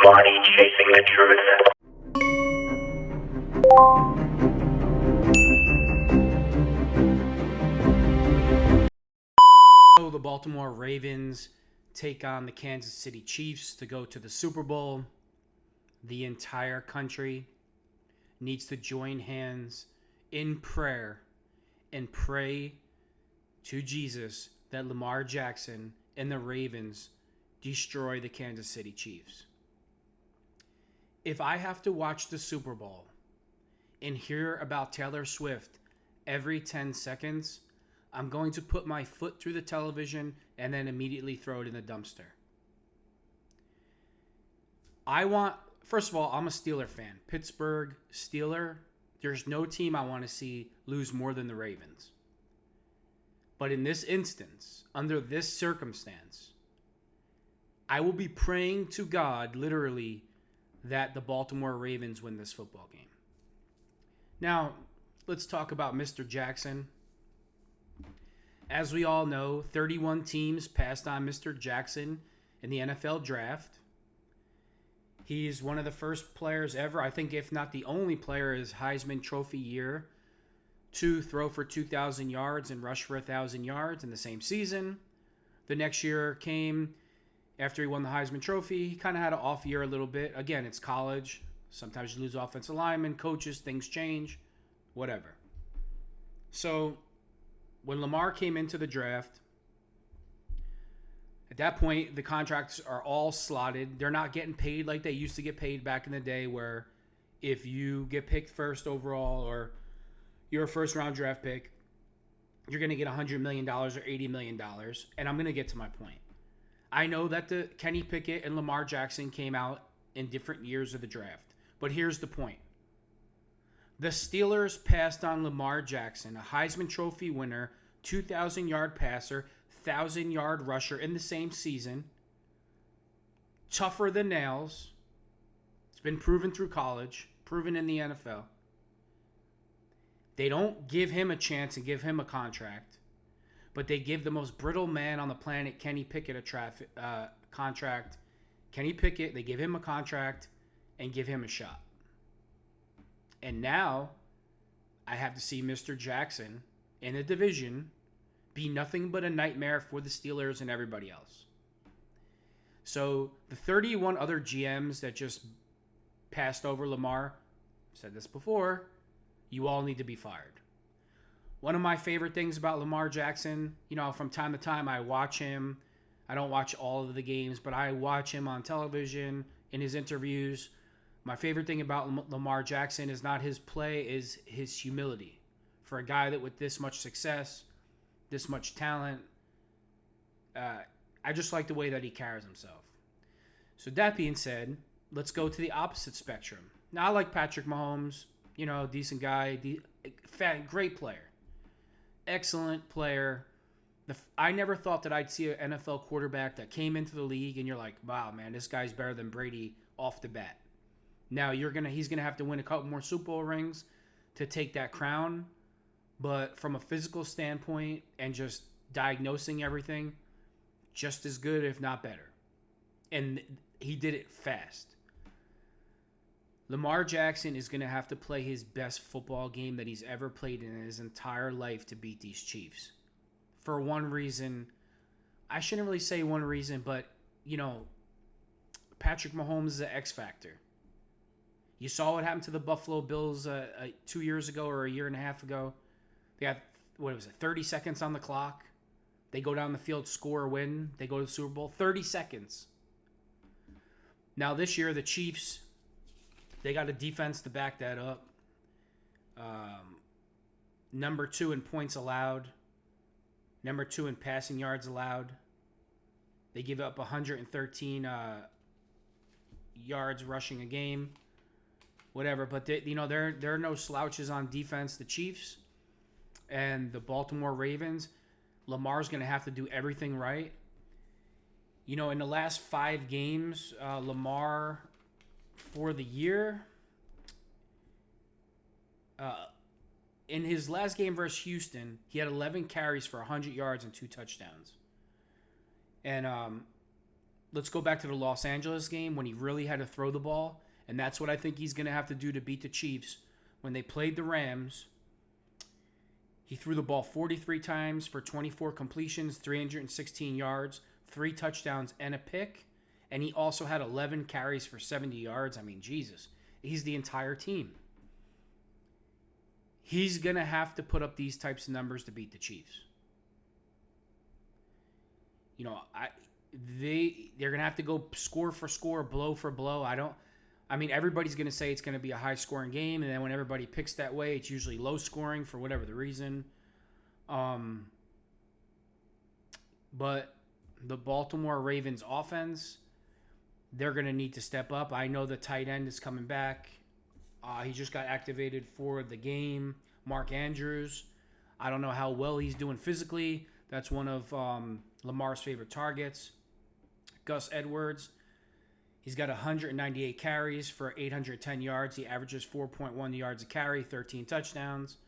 body chasing the truth. So the Baltimore Ravens take on the Kansas City Chiefs to go to the Super Bowl. The entire country needs to join hands in prayer and pray to Jesus that Lamar Jackson and the Ravens destroy the Kansas City Chiefs. If I have to watch the Super Bowl and hear about Taylor Swift every 10 seconds, I'm going to put my foot through the television and then immediately throw it in the dumpster. First of all, I'm a Steeler fan. Pittsburgh Steeler. There's no team I want to see lose more than the Ravens. But in this instance, under this circumstance, I will be praying to God, literally, that the Baltimore Ravens win this football game. Now, let's talk about Mr. Jackson. As we all know, 31 teams passed on Mr. Jackson in the NFL draft. He's one of the first players ever, I think if not the only player his Heisman Trophy year, to throw for 2,000 yards and rush for 1,000 yards in the same season. The next year came after he won the Heisman Trophy. He kind of had an off year a little bit. Again, it's college. Sometimes you lose offensive linemen, coaches, things change, whatever. So when Lamar came into the draft, at that point, the contracts are all slotted. They're not getting paid like they used to get paid back in the day, where if you get picked first overall or you're a first-round draft pick, you're going to get $100 million or $80 million. And I'm going to get to my point. I know that the Kenny Pickett and Lamar Jackson came out in different years of the draft. But here's the point. The Steelers passed on Lamar Jackson, a Heisman Trophy winner, 2,000-yard passer, 1,000-yard rusher in the same season. Tougher than nails. It's been proven through college, proven in the NFL. They don't give him a chance and give him a contract, but they give the most brittle man on the planet, Kenny Pickett, a contract. Kenny Pickett, they give him a contract and give him a shot. And now I have to see Mr. Jackson in a division be nothing but a nightmare for the Steelers and everybody else. So the 31 other GMs that just passed over Lamar, I've said this before, you all need to be fired. One of my favorite things about Lamar Jackson, from time to time I watch him. I don't watch all of the games, but I watch him on television, in his interviews. My favorite thing about Lamar Jackson is not his play, is his humility. For a guy that with this much success, this much talent, I just like the way that he carries himself. So that being said, let's go to the opposite spectrum. Now, I like Patrick Mahomes. Decent guy, great player, excellent player. I never thought that I'd see an NFL quarterback that came into the league and you're like, wow, man, this guy's better than Brady off the bat. Now he's gonna have to win a couple more Super Bowl rings to take that crown, but from a physical standpoint and just diagnosing everything, just as good, if not better. And he did it fast. Lamar Jackson is going to have to play his best football game that he's ever played in his entire life to beat these Chiefs. For one reason, I shouldn't really say one reason, but, Patrick Mahomes is an X factor. You saw what happened to the Buffalo Bills 2 years ago or a year and a half ago. They got, 30 seconds on the clock. They go down the field, score, win. They go to the Super Bowl. 30 seconds. Now this year, the Chiefs, they got a defense to back that up. Number 2 in points allowed. Number 2 in passing yards allowed. They give up 113 yards rushing a game. Whatever, but there are no slouches on defense. The Chiefs and the Baltimore Ravens, Lamar's going to have to do everything right. In the last 5 games, Lamar, for the year, in his last game versus Houston, he had 11 carries for 100 yards and 2 touchdowns. And let's go back to the Los Angeles game when he really had to throw the ball, and that's what I think he's going to have to do to beat the Chiefs. When they played the Rams, he threw the ball 43 times for 24 completions, 316 yards, 3 touchdowns, and a pick. And he also had 11 carries for 70 yards. I mean, Jesus. He's the entire team. He's going to have to put up these types of numbers to beat the Chiefs. You know, they're going to have to go score for score, blow for blow. I mean, everybody's going to say it's going to be a high-scoring game, and then when everybody picks that way, it's usually low-scoring for whatever the reason. But the Baltimore Ravens offense, they're going to need to step up. I know the tight end is coming back. He just got activated for the game. Mark Andrews. I don't know how well he's doing physically. That's one of Lamar's favorite targets. Gus Edwards. He's got 198 carries for 810 yards. He averages 4.1 yards a carry, 13 touchdowns.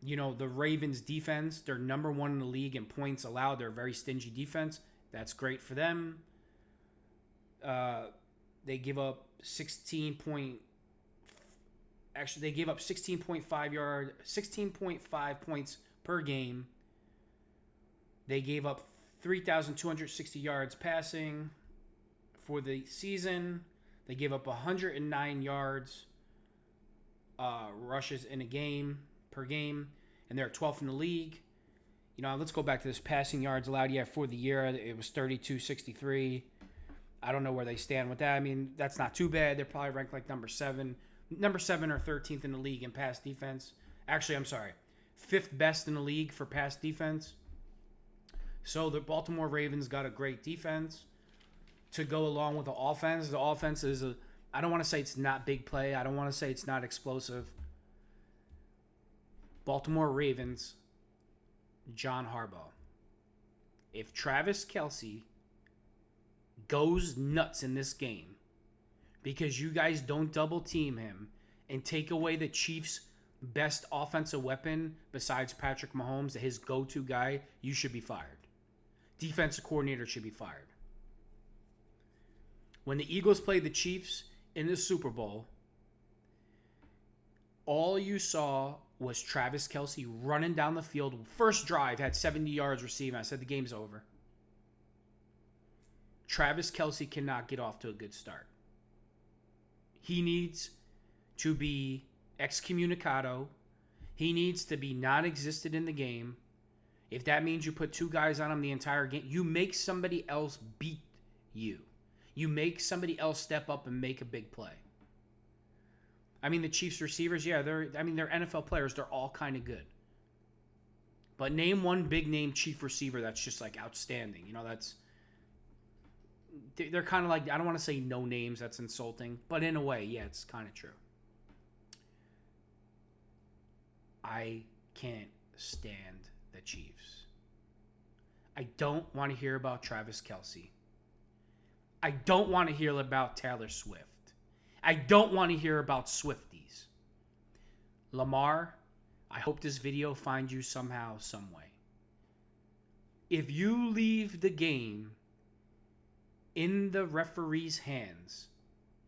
You know, the Ravens defense, they're number 1 in the league in points allowed. They're a very stingy defense. That's great for them. They give up 16.5 points per game. They gave up 3,260 yards passing for the season. They gave up 109 yards rushes in a game per game, and they're 12th in the league. You know, let's go back to this passing yards allowed. Yeah, for the year it was 32.63. I don't know where they stand with that. I mean, that's not too bad. They're probably ranked like number 7 or 13th in the league in pass defense. Actually, I'm sorry, 5th best in the league for pass defense. So the Baltimore Ravens got a great defense to go along with the offense. The offense is I don't want to say it's not big play. I don't want to say it's not explosive. Baltimore Ravens, John Harbaugh. If Travis Kelce goes nuts in this game because you guys don't double team him and take away the Chiefs' best offensive weapon besides Patrick Mahomes, his go-to guy, you should be fired. Defensive coordinator should be fired. When the Eagles played the Chiefs in the Super Bowl, all you saw was Travis Kelce running down the field. First drive had 70 yards receiving. I said the game's over. Travis Kelce cannot get off to a good start. He needs to be excommunicado. He needs to be non-existent in the game. If that means you put 2 guys on him the entire game, you make somebody else beat you. You make somebody else step up and make a big play. I mean, the Chiefs receivers, yeah, they're NFL players. They're all kind of good. But name one big name Chief receiver that's just like outstanding. You know, they're kind of like, I don't want to say no names. That's insulting. But in a way, yeah, it's kind of true. I can't stand the Chiefs. I don't want to hear about Travis Kelce. I don't want to hear about Taylor Swift. I don't want to hear about Swifties. Lamar, I hope this video finds you somehow, some way. If you leave the game in the referee's hands,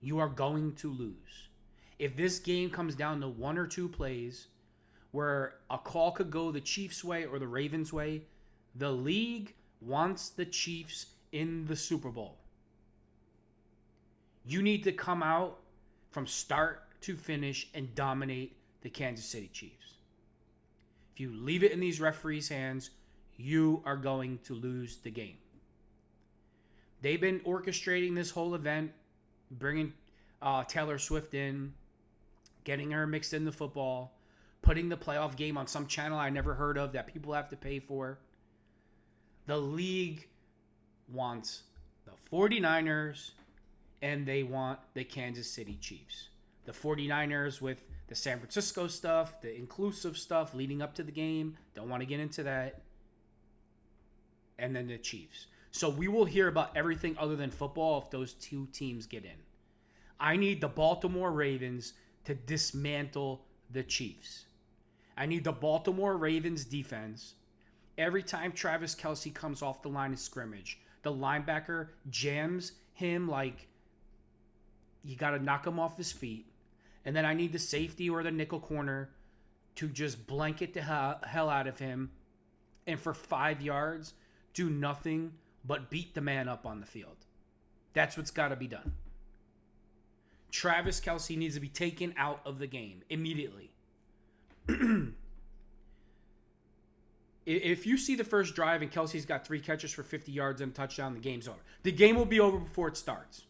you are going to lose. If this game comes down to 1 or 2 plays where a call could go the Chiefs' way or the Ravens' way, the league wants the Chiefs in the Super Bowl. You need to come out from start to finish and dominate the Kansas City Chiefs. If you leave it in these referees' hands, you are going to lose the game. They've been orchestrating this whole event, bringing Taylor Swift in, getting her mixed into football, putting the playoff game on some channel I never heard of that people have to pay for. The league wants the 49ers and they want the Kansas City Chiefs. The 49ers with the San Francisco stuff, the inclusive stuff leading up to the game. Don't want to get into that. And then the Chiefs. So we will hear about everything other than football if those 2 teams get in. I need the Baltimore Ravens to dismantle the Chiefs. I need the Baltimore Ravens defense Every time Travis Kelce comes off the line of scrimmage, the linebacker jams him like you got to knock him off his feet. And then I need the safety or the nickel corner to just blanket the hell out of him. And for 5 yards, do nothing but beat the man up on the field. That's what's got to be done. Travis Kelce needs to be taken out of the game immediately. If you see the first drive and Kelce's got 3 catches for 50 yards and a touchdown, the game's over. The game will be over before it starts.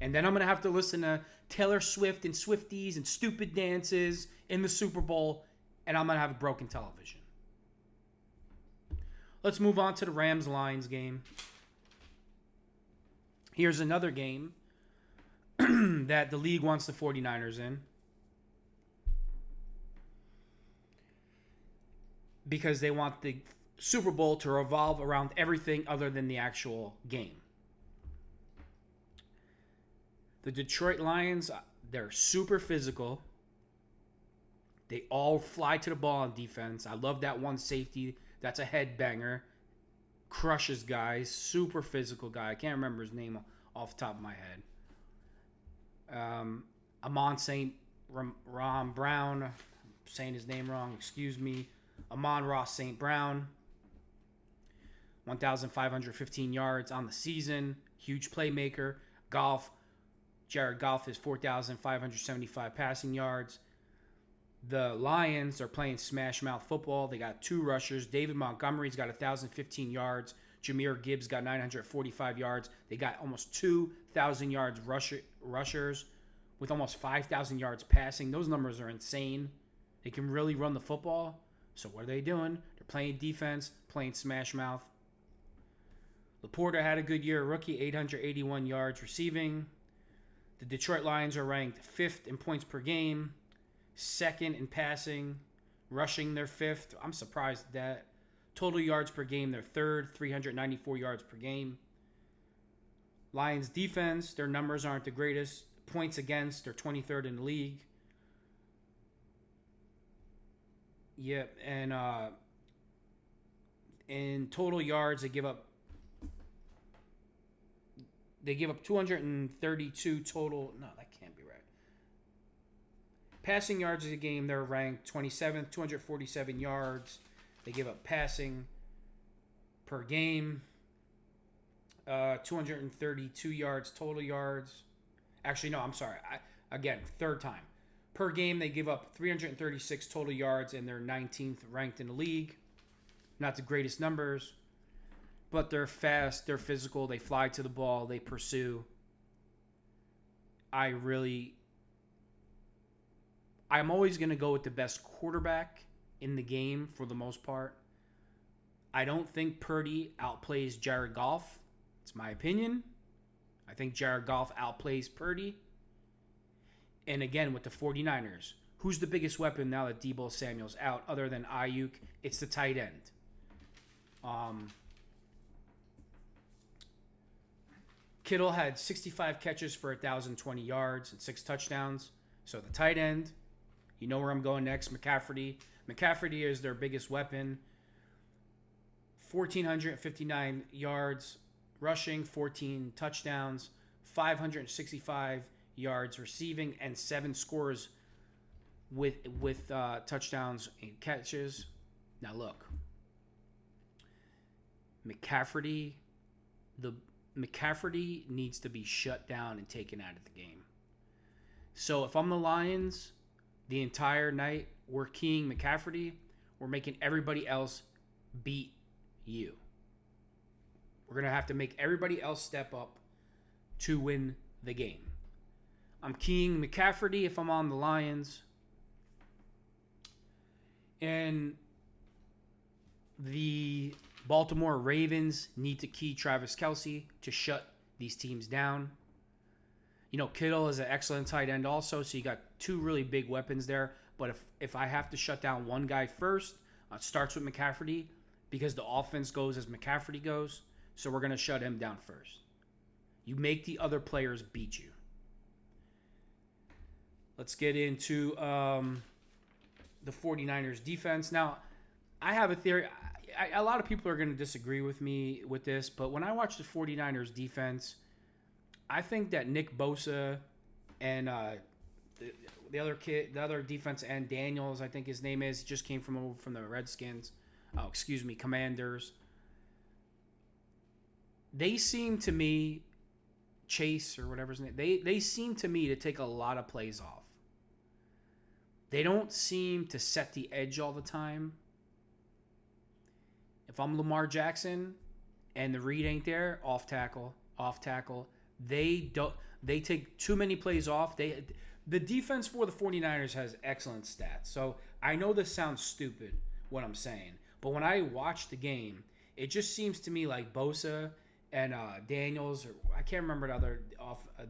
And then I'm going to have to listen to Taylor Swift and Swifties and stupid dances in the Super Bowl, and I'm going to have a broken television. Let's move on to the Rams-Lions game. Here's another game that the league wants the 49ers in. Because they want the Super Bowl to revolve around everything other than the actual game. The Detroit Lions, they're super physical. They all fly to the ball on defense. I love that one safety. That's a headbanger. Crushes guys. Super physical guy. I can't remember his name off the top of my head. Amon St. Ram Brown. I'm saying his name wrong. Excuse me. Amon-Ra St. Brown. 1,515 yards on the season. Huge playmaker. Jared Goff is 4,575 passing yards. The Lions are playing smash mouth football. They got 2 rushers. David Montgomery's got 1,015 yards. Jahmyr Gibbs got 945 yards. They got almost 2,000 yards rushers with almost 5,000 yards passing. Those numbers are insane. They can really run the football. So what are they doing? They're playing defense, playing smash mouth. Laporta had a good year. Rookie, 881 yards receiving. The Detroit Lions are ranked 5th in points per game, 2nd in passing, rushing they're 5th. I'm surprised at that. Total yards per game, they're 3rd, 394 yards per game. Lions defense, their numbers aren't the greatest. Points against, they're 23rd in the league. Yep, and in total yards, they give up 232 total. No, that can't be right. Passing yards of the game, they're ranked 27th, 247 yards. They give up passing per game. 232 yards, total yards. Actually, no, I'm sorry. Again, 3rd time. Per game, they give up 336 total yards, and they're 19th ranked in the league. Not the greatest numbers, but they're fast, they're physical, they fly to the ball, they pursue. I'm always going to go with the best quarterback in the game for the most part. I don't think Purdy outplays Jared Goff. It's my opinion. I think Jared Goff outplays Purdy. And again, with the 49ers, who's the biggest weapon now that Deebo Samuel's out other than Ayuk? It's the tight end. Kittle had 65 catches for 1,020 yards and 6 touchdowns. So the tight end, you know where I'm going next, McCaffrey. McCaffrey is their biggest weapon. 1,459 yards rushing, 14 touchdowns, 565 yards receiving, and 7 scores with touchdowns and catches. Now look, McCaffrey needs to be shut down and taken out of the game. So if I'm the Lions, the entire night we're keying McCaffrey, we're making everybody else beat you. We're going to have to make everybody else step up to win the game. I'm keying McCaffrey if I'm on the Lions. And the Baltimore Ravens need to key Travis Kelce to shut these teams down. You know, Kittle is an excellent tight end also, so you got 2 really big weapons there. But if I have to shut down one guy first, it starts with McCaffrey because the offense goes as McCaffrey goes. So we're going to shut him down first. You make the other players beat you. Let's get into the 49ers defense. Now, I have a theory. a lot of people are going to disagree with me with this, but when I watch the 49ers defense, I think that Nick Bosa and the other kid, the other defense end, Daniels, I think his name is, just came from the Redskins. Oh, excuse me, Commanders. They seem to me, Chase or whatever his name, they seem to me to take a lot of plays off. They don't seem to set the edge all the time. If I'm Lamar Jackson and the read ain't there, off tackle. They take too many plays off. The defense for the 49ers has excellent stats. So I know this sounds stupid, what I'm saying. But when I watch the game, it just seems to me like Bosa and Daniels, or I can't remember the other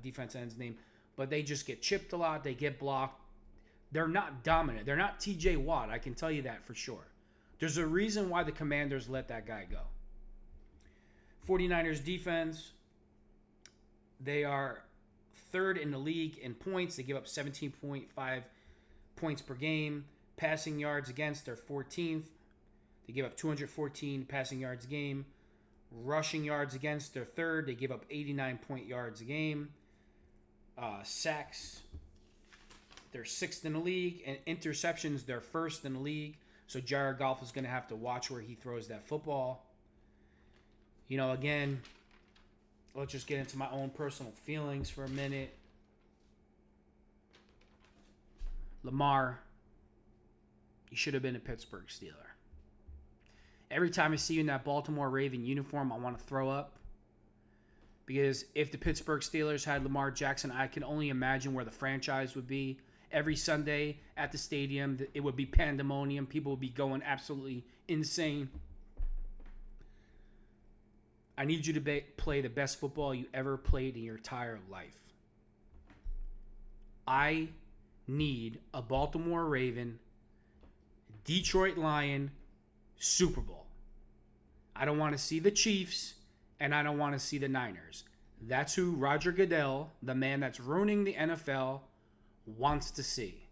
defense end's name, but they just get chipped a lot. They get blocked. They're not dominant. They're not TJ Watt. I can tell you that for sure. There's a reason why the Commanders let that guy go. 49ers defense, they are third in the league in points. They give up 17.5 points per game. Passing yards against, they're 14th. They give up 214 passing yards a game. Rushing yards against, they're third. They give up 89 yards a game. Sacks, they're sixth in the league. And interceptions, they're first in the league. So Jared Goff is going to have to watch where he throws that football. You know, again, let's just get into my own personal feelings for a minute. Lamar, you should have been a Pittsburgh Steeler. Every time I see you in that Baltimore Raven uniform, I want to throw up. Because if the Pittsburgh Steelers had Lamar Jackson, I can only imagine where the franchise would be. Every Sunday at the stadium, it would be pandemonium. People would be going absolutely insane. I need you to play the best football you ever played in your entire life. I need a Baltimore Raven, Detroit Lion, Super Bowl. I don't want to see the Chiefs, and I don't want to see the Niners. That's who Roger Goodell, the man that's ruining the NFL, wants to see.